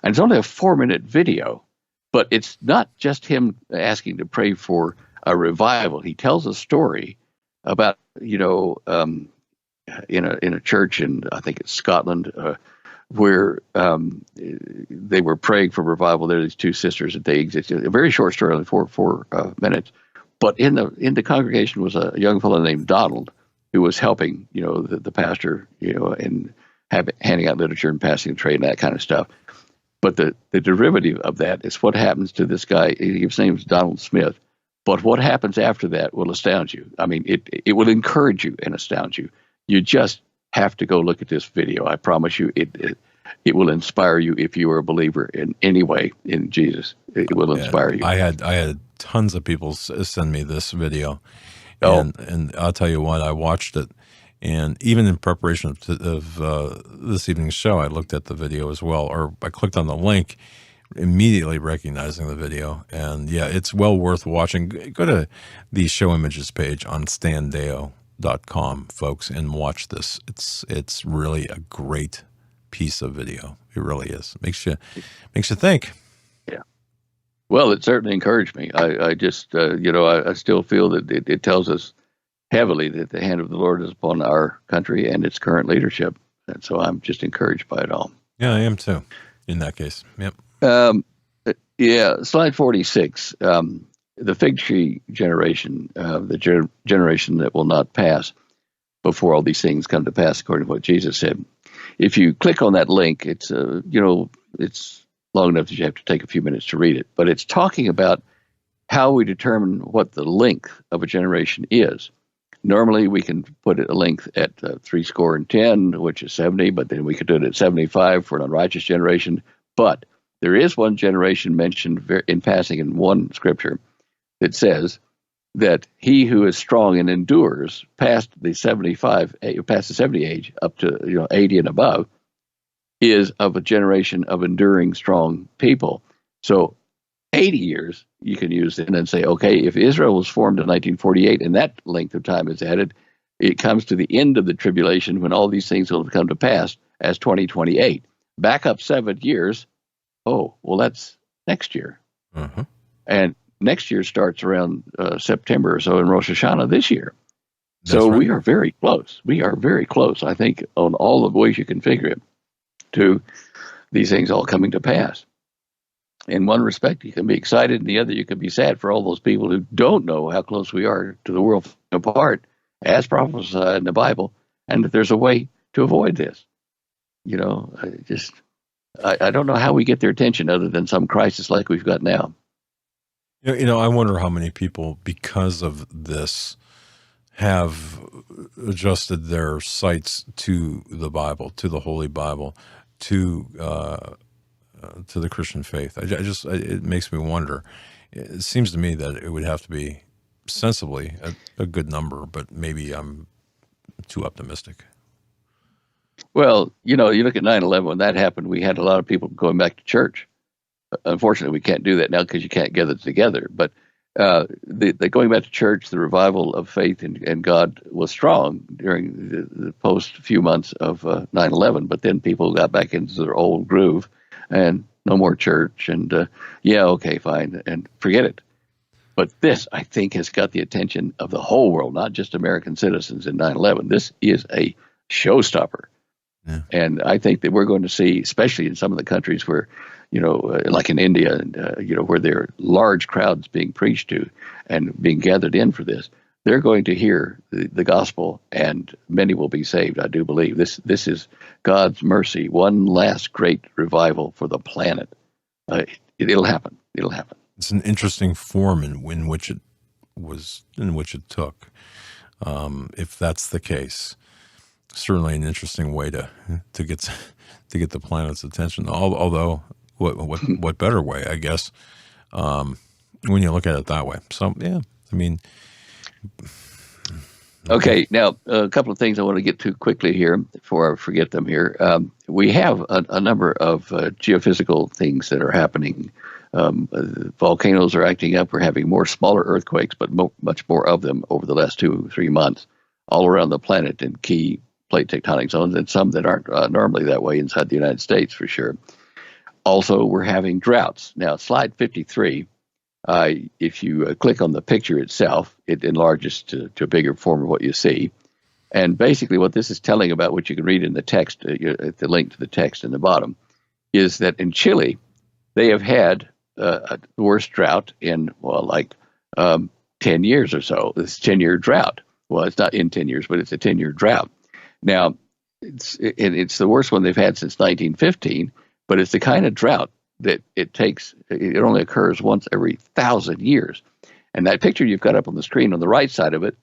B: And it's only a 4-minute video, but it's not just him asking to pray for a revival. He tells a story about in a church in, I think it's Scotland, where they were praying for revival. There are these two sisters that they existed. A very short story, only four minutes. But in the congregation was a young fellow named Donald who was helping, the pastor, and handing out literature and passing the trade and that kind of stuff. But the derivative of that is what happens to this guy. His name is Donald Smith. But what happens after that will astound you. I mean, it will encourage you and astound you. You just have to go look at this video. I promise you, it will inspire you if you are a believer in any way in Jesus. It will inspire you.
A: I had tons of people send me this video, and I'll tell you what, I watched it, and even in preparation of this evening's show, I looked at the video as well, or I clicked on the link, immediately recognizing the video, and it's well worth watching. Go to the show images page on standeyo.com, folks, and watch this. It's really a great piece of video. It really is. Makes you think.
B: Yeah. Well, it certainly encouraged me. I just, I still feel that it tells us heavily that the hand of the Lord is upon our country and its current leadership. And so I'm just encouraged by it all.
A: Yeah, I am too, in that case. Yep.
B: Slide 46, the fig tree generation, the generation that will not pass before all these things come to pass, according to what Jesus said. If you click on that link, it's it's long enough that you have to take a few minutes to read it. But it's talking about how we determine what the length of a generation is. Normally, we can put a length at 70, which is 70, but then we could do it at 75 for an unrighteous generation. But there is one generation mentioned in passing in one scripture that says that he who is strong and endures past the 70 age up to 80 and above is of a generation of enduring strong people. So 80 years you can use it and say, okay, if Israel was formed in 1948 and that length of time is added, it comes to the end of the tribulation when all these things will come to pass as 2028. Back up 7 years. Oh, well, that's next year.
A: Uh-huh.
B: And next year starts around September or so in Rosh Hashanah this year.
A: That's
B: so
A: right.
B: we are very close. We are very close, I think, on all the ways you can figure it, to these things all coming to pass. In one respect, you can be excited. In the other, you can be sad for all those people who don't know how close we are to the world falling apart, as prophesied in the Bible, and that there's a way to avoid this. I don't know how we get their attention other than some crisis like we've got now.
A: I wonder how many people, because of this, have adjusted their sights to the Bible, to the Holy Bible, to the Christian faith. It makes me wonder. It seems to me that it would have to be sensibly a good number, but maybe I'm too optimistic.
B: Well, you look at 9/11, when that happened, we had a lot of people going back to church. Unfortunately, we can't do that now because you can't gather together. But the going back to church, the revival of faith in God was strong during the post few months of 9/11. But then people got back into their old groove and no more church. And okay, fine, and forget it. But this, I think, has got the attention of the whole world, not just American citizens in 9/11. This is a showstopper. Yeah. And I think that we're going to see, especially in some of the countries where, like in India, and where there are large crowds being preached to and being gathered in for this, they're going to hear the gospel, and many will be saved. I do believe this is God's mercy, one last great revival for the planet. It'll happen. It'll happen.
A: It's an interesting form in which it took. If that's the case, certainly an interesting way to get the planet's attention. Although, what better way, I guess, when you look at it that way. So yeah, I mean.
B: Okay, now a couple of things I want to get to quickly here before I forget them here. We have a number of geophysical things that are happening. Volcanoes are acting up. We're having more smaller earthquakes, but much more of them over the last 2-3 months, all around the planet in key plate tectonic zones, and some that aren't normally that way inside the United States for sure. Also, we're having droughts. Now, slide 53, if you click on the picture itself, it enlarges to a bigger form of what you see. And basically what this is telling about, what you can read in the text, the link to the text in the bottom, is that in Chile, they have had the worst drought in, 10 years or so. This 10-year drought. Well, it's not in 10 years, but it's a 10-year drought. Now, it's the worst one they've had since 1915, but it's the kind of drought that it only occurs once every 1,000 years. And that picture you've got up on the screen on the right side of it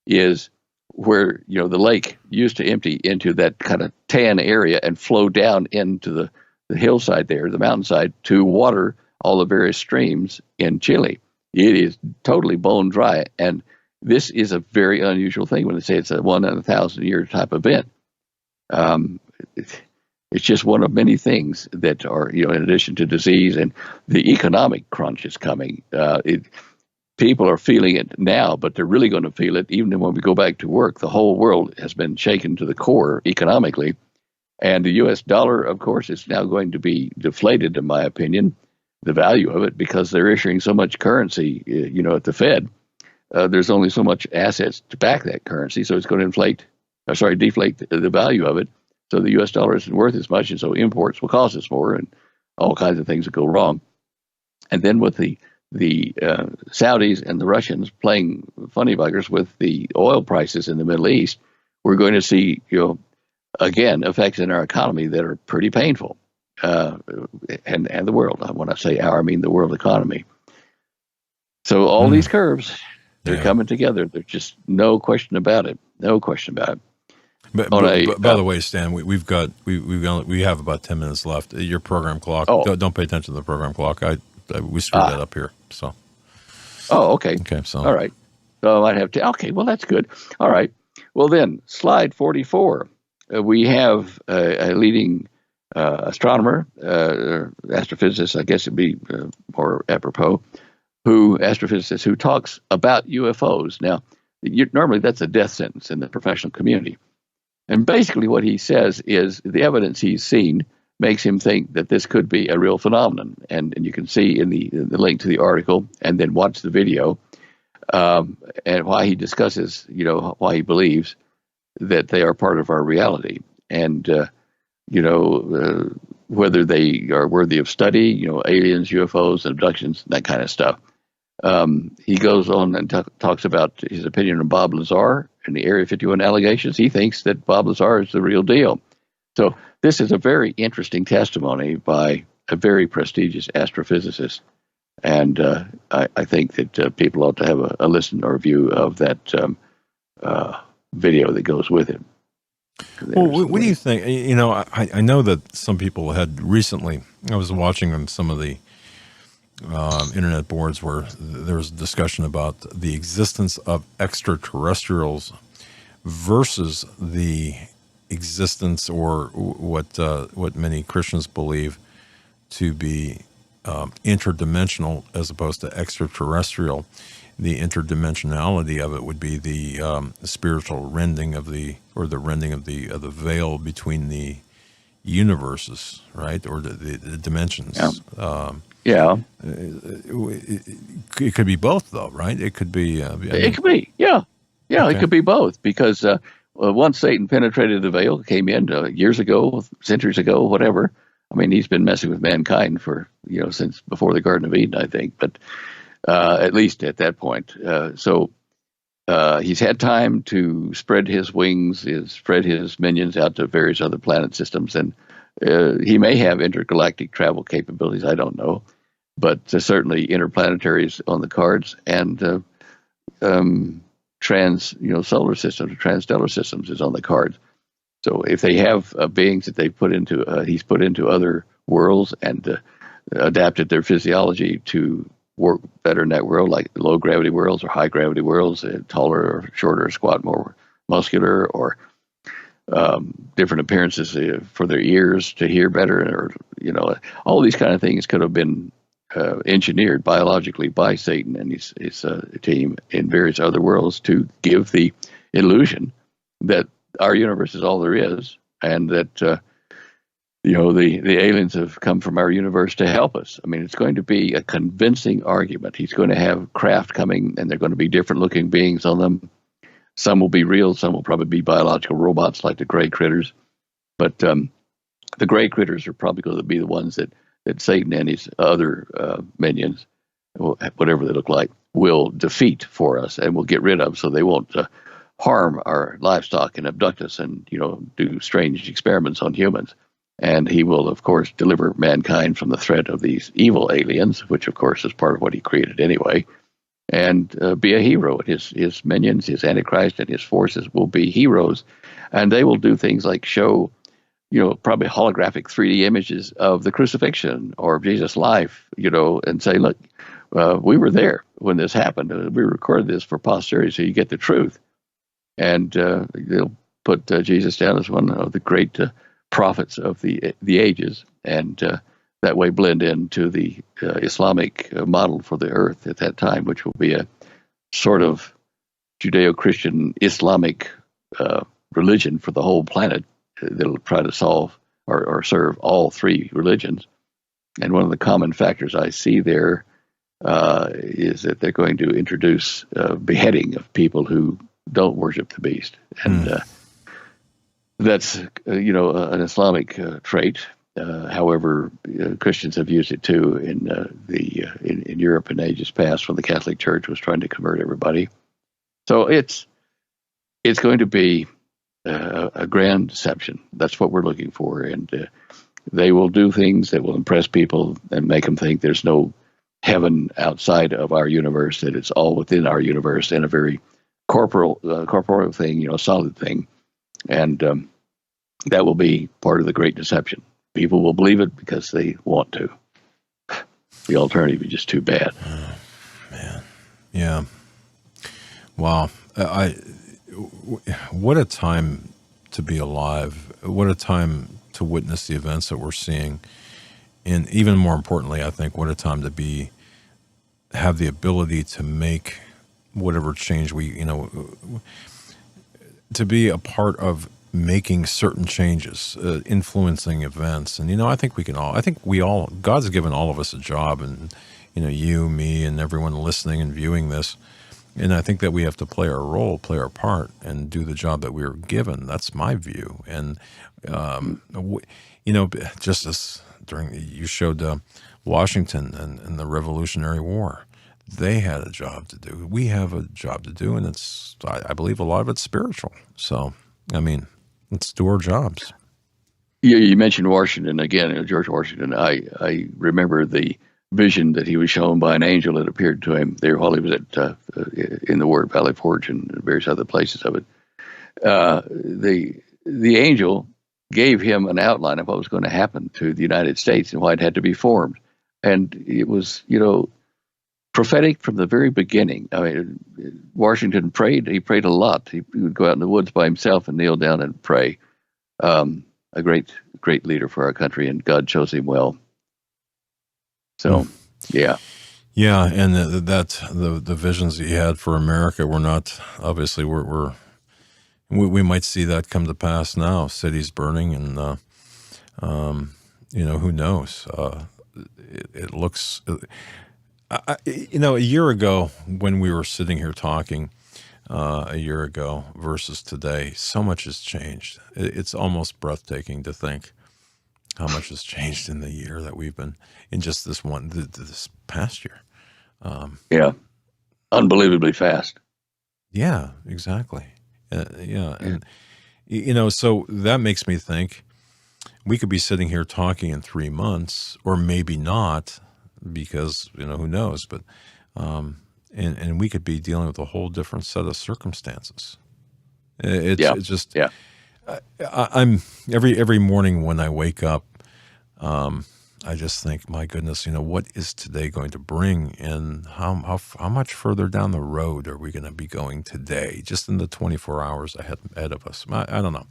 B: is where, the lake used to empty into that kind of tan area and flow down into the hillside there, the mountainside, to water all the various streams in Chile. It is totally bone dry. And this is a very unusual thing when they say it's a 1 in 1,000 year type event. It's just one of many things that are, in addition to disease and the economic crunch is coming. People are feeling it now, but they're really going to feel it even when we go back to work. The whole world has been shaken to the core economically. And the U.S. dollar, of course, is now going to be deflated, in my opinion, the value of it, because they're issuing so much currency, at the Fed. There's only so much assets to back that currency, so it's going to deflate the value of it. So the U.S. dollar isn't worth as much, and so imports will cost us more, and all kinds of things will go wrong. And then with the Saudis and the Russians playing funny buggers with the oil prices in the Middle East, we're going to see, again, effects in our economy that are pretty painful, and the world. When I say our, I mean the world economy. So all these curves, they're coming together. There's just no question about it. No question about it.
A: But by the way, Stan, we have about 10 minutes left. Your program clock. Don't pay attention to the program clock. We screwed that up here. So
B: Oh, okay.
A: Okay, so
B: All right. So I might have to. Okay, well, that's good. All right. Well, then, slide 44. We have a leading astronomer, astrophysicist, I guess it'd be more apropos, astrophysicist who talks about UFOs. Now, normally that's a death sentence in the professional community. And basically what he says is the evidence he's seen makes him think that this could be a real phenomenon. And you can see in the link to the article and then watch the video and why he discusses, why he believes that they are part of our reality. And, whether they are worthy of study, aliens, UFOs, abductions, that kind of stuff. He goes on and talks about his opinion on Bob Lazar and the Area 51 allegations. He thinks that Bob Lazar is the real deal. So this is a very interesting testimony by a very prestigious astrophysicist. And I think that people ought to have a listen or view of that video that goes with it.
A: Well, what do you think? I know that some people had recently, I was watching on some of the internet boards where there was a discussion about the existence of extraterrestrials versus the existence or what many Christians believe to be interdimensional as opposed to extraterrestrial. The interdimensionality of it would be the spiritual rending of the veil between the universes, right, or the dimensions.
B: Yeah.
A: It could be both, though, right? It could be.
B: It could be, yeah. Yeah,
A: Okay.
B: It could be both because once Satan penetrated the veil, came in years ago, centuries ago, whatever. I mean, he's been messing with mankind for, since before the Garden of Eden, I think, but at least at that point. So he's had time to spread his wings, spread his minions out to various other planet systems, and he may have intergalactic travel capabilities. I don't know, but certainly interplanetary is on the cards, and solar systems, transstellar systems is on the cards. So if they have beings that he's put into other worlds and adapted their physiology to work better in that world, like low gravity worlds or high gravity worlds, taller or shorter, or squat, more muscular, or different appearances for their ears to hear better, or all these kind of things could have been engineered biologically by Satan and his team in various other worlds to give the illusion that our universe is all there is, and that the aliens have come from our universe to help us. I mean, it's going to be a convincing argument. He's going to have craft coming, and they're going to be different looking beings on them. Some will be real, some will probably be biological robots like the gray critters. But the gray critters are probably going to be the ones that Satan and his other minions, whatever they look like, will defeat for us and will get rid of, so they won't harm our livestock and abduct us and do strange experiments on humans. And he will, of course, deliver mankind from the threat of these evil aliens, which, of course, is part of what he created anyway, and be a hero. His minions, his Antichrist, and his forces will be heroes, and they will do things like show, probably holographic 3D images of the crucifixion or of Jesus' life, and say, look, we were there when this happened. We recorded this for posterity so you get the truth. And they'll put Jesus down as one of the great prophets of the ages, and that way blend into the Islamic model for the earth at that time, which will be a sort of Judeo-Christian Islamic religion for the whole planet that'll try to solve or serve all three religions. And one of the common factors I see there is that they're going to introduce beheading of people who don't worship the beast. And that's, an Islamic trait. However, Christians have used it too in Europe in ages past when the Catholic Church was trying to convert everybody. So it's going to be a grand deception. That's what we're looking for. And they will do things that will impress people and make them think there's no heaven outside of our universe, that it's all within our universe in a very corporeal thing, solid thing. And that will be part of the great deception. People will believe it because they want to. The alternative is just too bad.
A: Man. Yeah. Wow. What a time to be alive. What a time to witness the events that we're seeing. And even more importantly, I think, what a time to have the ability to make whatever change to be a part of making certain changes, influencing events. And, I think God's given all of us a job, and, you, me, and everyone listening and viewing this. And I think that we have to play our role, play our part, and do the job that we were given. That's my view. And, just as you showed Washington and the Revolutionary War, they had a job to do. We have a job to do, and I believe a lot of it's spiritual. So, let's do our jobs.
B: You mentioned Washington again, George Washington. I remember the vision that he was shown by an angel that appeared to him there while he was in the Ward Valley Forge and various other places of it. The angel gave him an outline of what was going to happen to the United States and why it had to be formed, and it was prophetic from the very beginning. Washington prayed. He prayed a lot. He would go out in the woods by himself and kneel down and pray. A great leader for our country, and God chose him well. So, yeah.
A: Yeah, and the visions that he had for America were not, obviously, we might see that come to pass now. Cities burning, and who knows? It looks, a year ago when we were sitting here talking, a year ago versus today, so much has changed. It's almost breathtaking to think how much has changed in the year that we've been in, just this past year.
B: Yeah, unbelievably fast.
A: Yeah, exactly. Yeah, and so that makes me think we could be sitting here talking in 3 months, or maybe not, because who knows? But and we could be dealing with a whole different set of circumstances. It's just I'm every morning when I wake up, I just think, my goodness, what is today going to bring, and how much further down the road are we going to be going today, just in the 24 hours ahead of us? I don't know.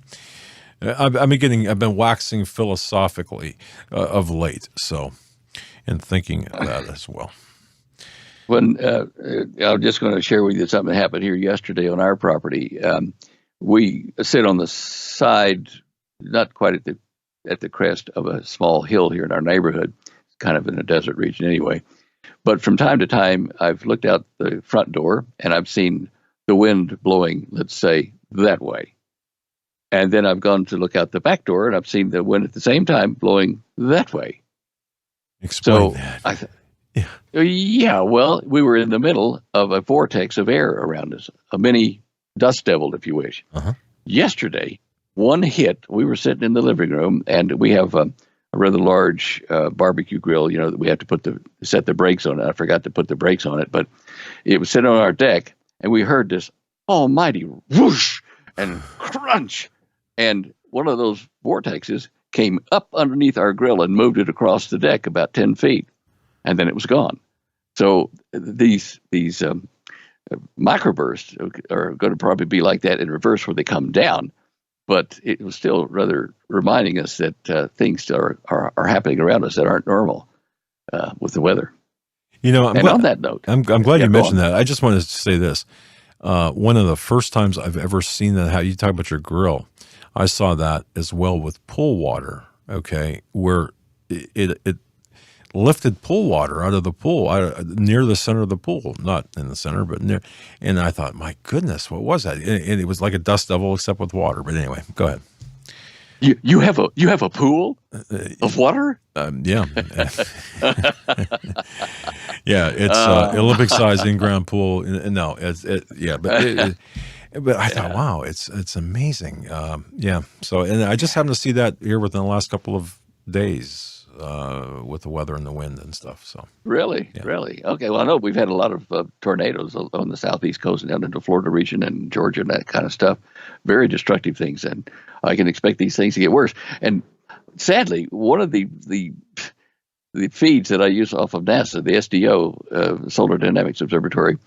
A: I've been waxing philosophically of late, so, and thinking that as well.
B: When I'm just going to share with you something that happened here yesterday on our property. We sit on the side, not quite at the crest of a small hill here in our neighborhood, kind of in a desert region anyway. But from time to time, I've looked out the front door and I've seen the wind blowing, let's say, that way. And then I've gone to look out the back door and I've seen the wind at the same time blowing that way.
A: Explain that.
B: Yeah, well, we were in the middle of a vortex of air around us, a mini dust devil, if you wish.
A: Uh-huh.
B: Yesterday, one hit, we were sitting in the living room, and we have a rather large barbecue grill, that we have to set the brakes on it. I forgot to put the brakes on it, but it was sitting on our deck, and we heard this almighty whoosh and crunch, and one of those vortexes came up underneath our grill and moved it across the deck about 10 feet, and then it was gone. So these microbursts are going to probably be like that in reverse, where they come down. But it was still rather reminding us that things are happening around us that aren't normal with the weather. On that note,
A: I'm glad you mentioned that. I just wanted to say this. One of the first times I've ever seen that, how you talk about your grill, I saw that as well with pool water, okay, where it lifted pool water out of the pool, near the center of the pool, not in the center, but near. And I thought, my goodness, what was that? And it was like a dust devil, except with water. But anyway, go ahead.
B: You have a pool of water?
A: Yeah. Yeah, it's Olympic size in-ground pool. No, but I thought, wow, it's amazing. Yeah. So, and I just happened to see that here within the last couple of days. With the weather and the wind and stuff. So
B: really. Okay. Well, I know we've had a lot of tornadoes on the southeast coast and down into Florida region and Georgia and that kind of stuff. Very destructive things, and I can expect these things to get worse. And sadly, one of the the feeds that I use off of NASA, the SDO, Solar Dynamics Observatory,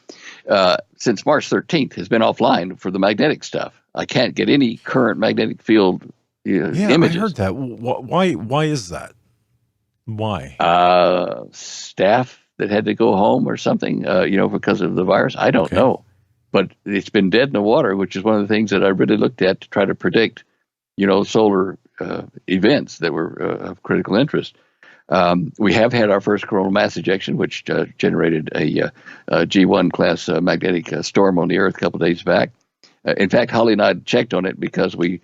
B: since March 13th has been offline for the magnetic stuff. I can't get any current magnetic field images.
A: I heard that. Why is that? Why?
B: Staff that had to go home or something, because of the virus. I don't know. But it's been dead in the water, which is one of the things that I really looked at to try to predict, solar events that were of critical interest. We have had our first coronal mass ejection, which generated a G1 class magnetic storm on the Earth a couple of days back. In fact, Holly and I checked on it because we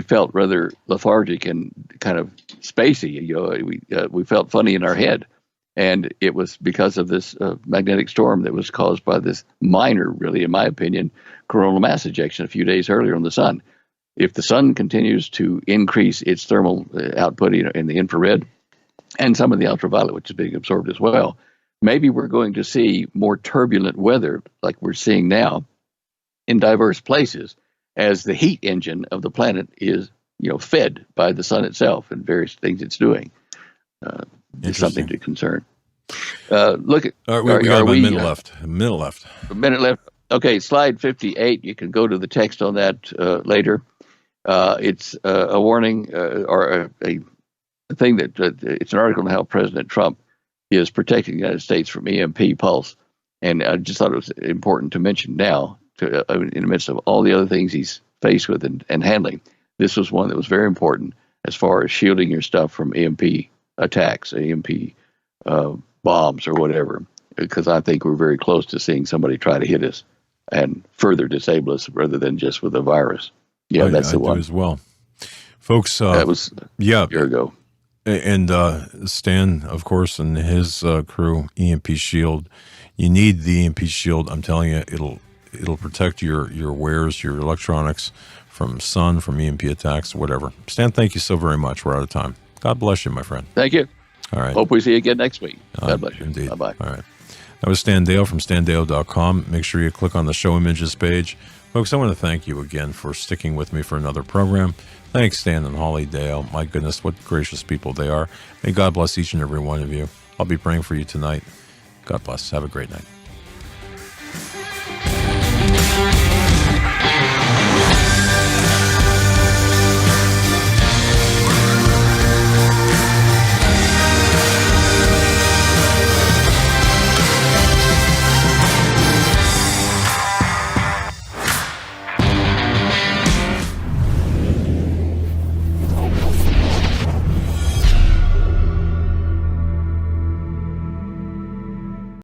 B: felt rather lethargic and kind of spacey. We felt funny in our head. And it was because of this magnetic storm that was caused by this minor, really, in my opinion, coronal mass ejection a few days earlier on the sun. If the sun continues to increase its thermal output in the infrared and some of the ultraviolet, which is being absorbed as well, maybe we're going to see more turbulent weather like we're seeing now in diverse places as the heat engine of the planet is, fed by the sun itself and various things it's doing. It's something to concern. Look at.
A: All right, we got a minute left. A minute left.
B: Okay, slide 58. You can go to the text on that later. It's a warning or a thing that it's an article on how President Trump is protecting the United States from EMP pulse, and I just thought it was important to mention now. In the midst of all the other things he's faced with and handling, this was one that was very important as far as shielding your stuff from EMP attacks, EMP bombs or whatever, because I think we're very close to seeing somebody try to hit us and further disable us rather than just with a virus. Yeah, that's the one.
A: Do as well. Folks,
B: that was a year ago.
A: And Stan, of course, and his crew, EMP Shield. You need the EMP Shield. I'm telling you, it'll protect your wares, your electronics from sun, from EMP attacks, whatever. Stan, thank you so very much. We're out of time. God bless you, my friend.
B: Thank you.
A: All right.
B: Hope we see you again next week. God bless you.
A: Indeed.
B: Bye-bye.
A: All right. That was Stan Deyo from standeyo.com. Make sure you click on the show images page. Folks, I want to thank you again for sticking with me for another program. Thanks, Stan and Holly Deyo. My goodness, what gracious people they are. May God bless each and every one of you. I'll be praying for you tonight. God bless. Have a great night.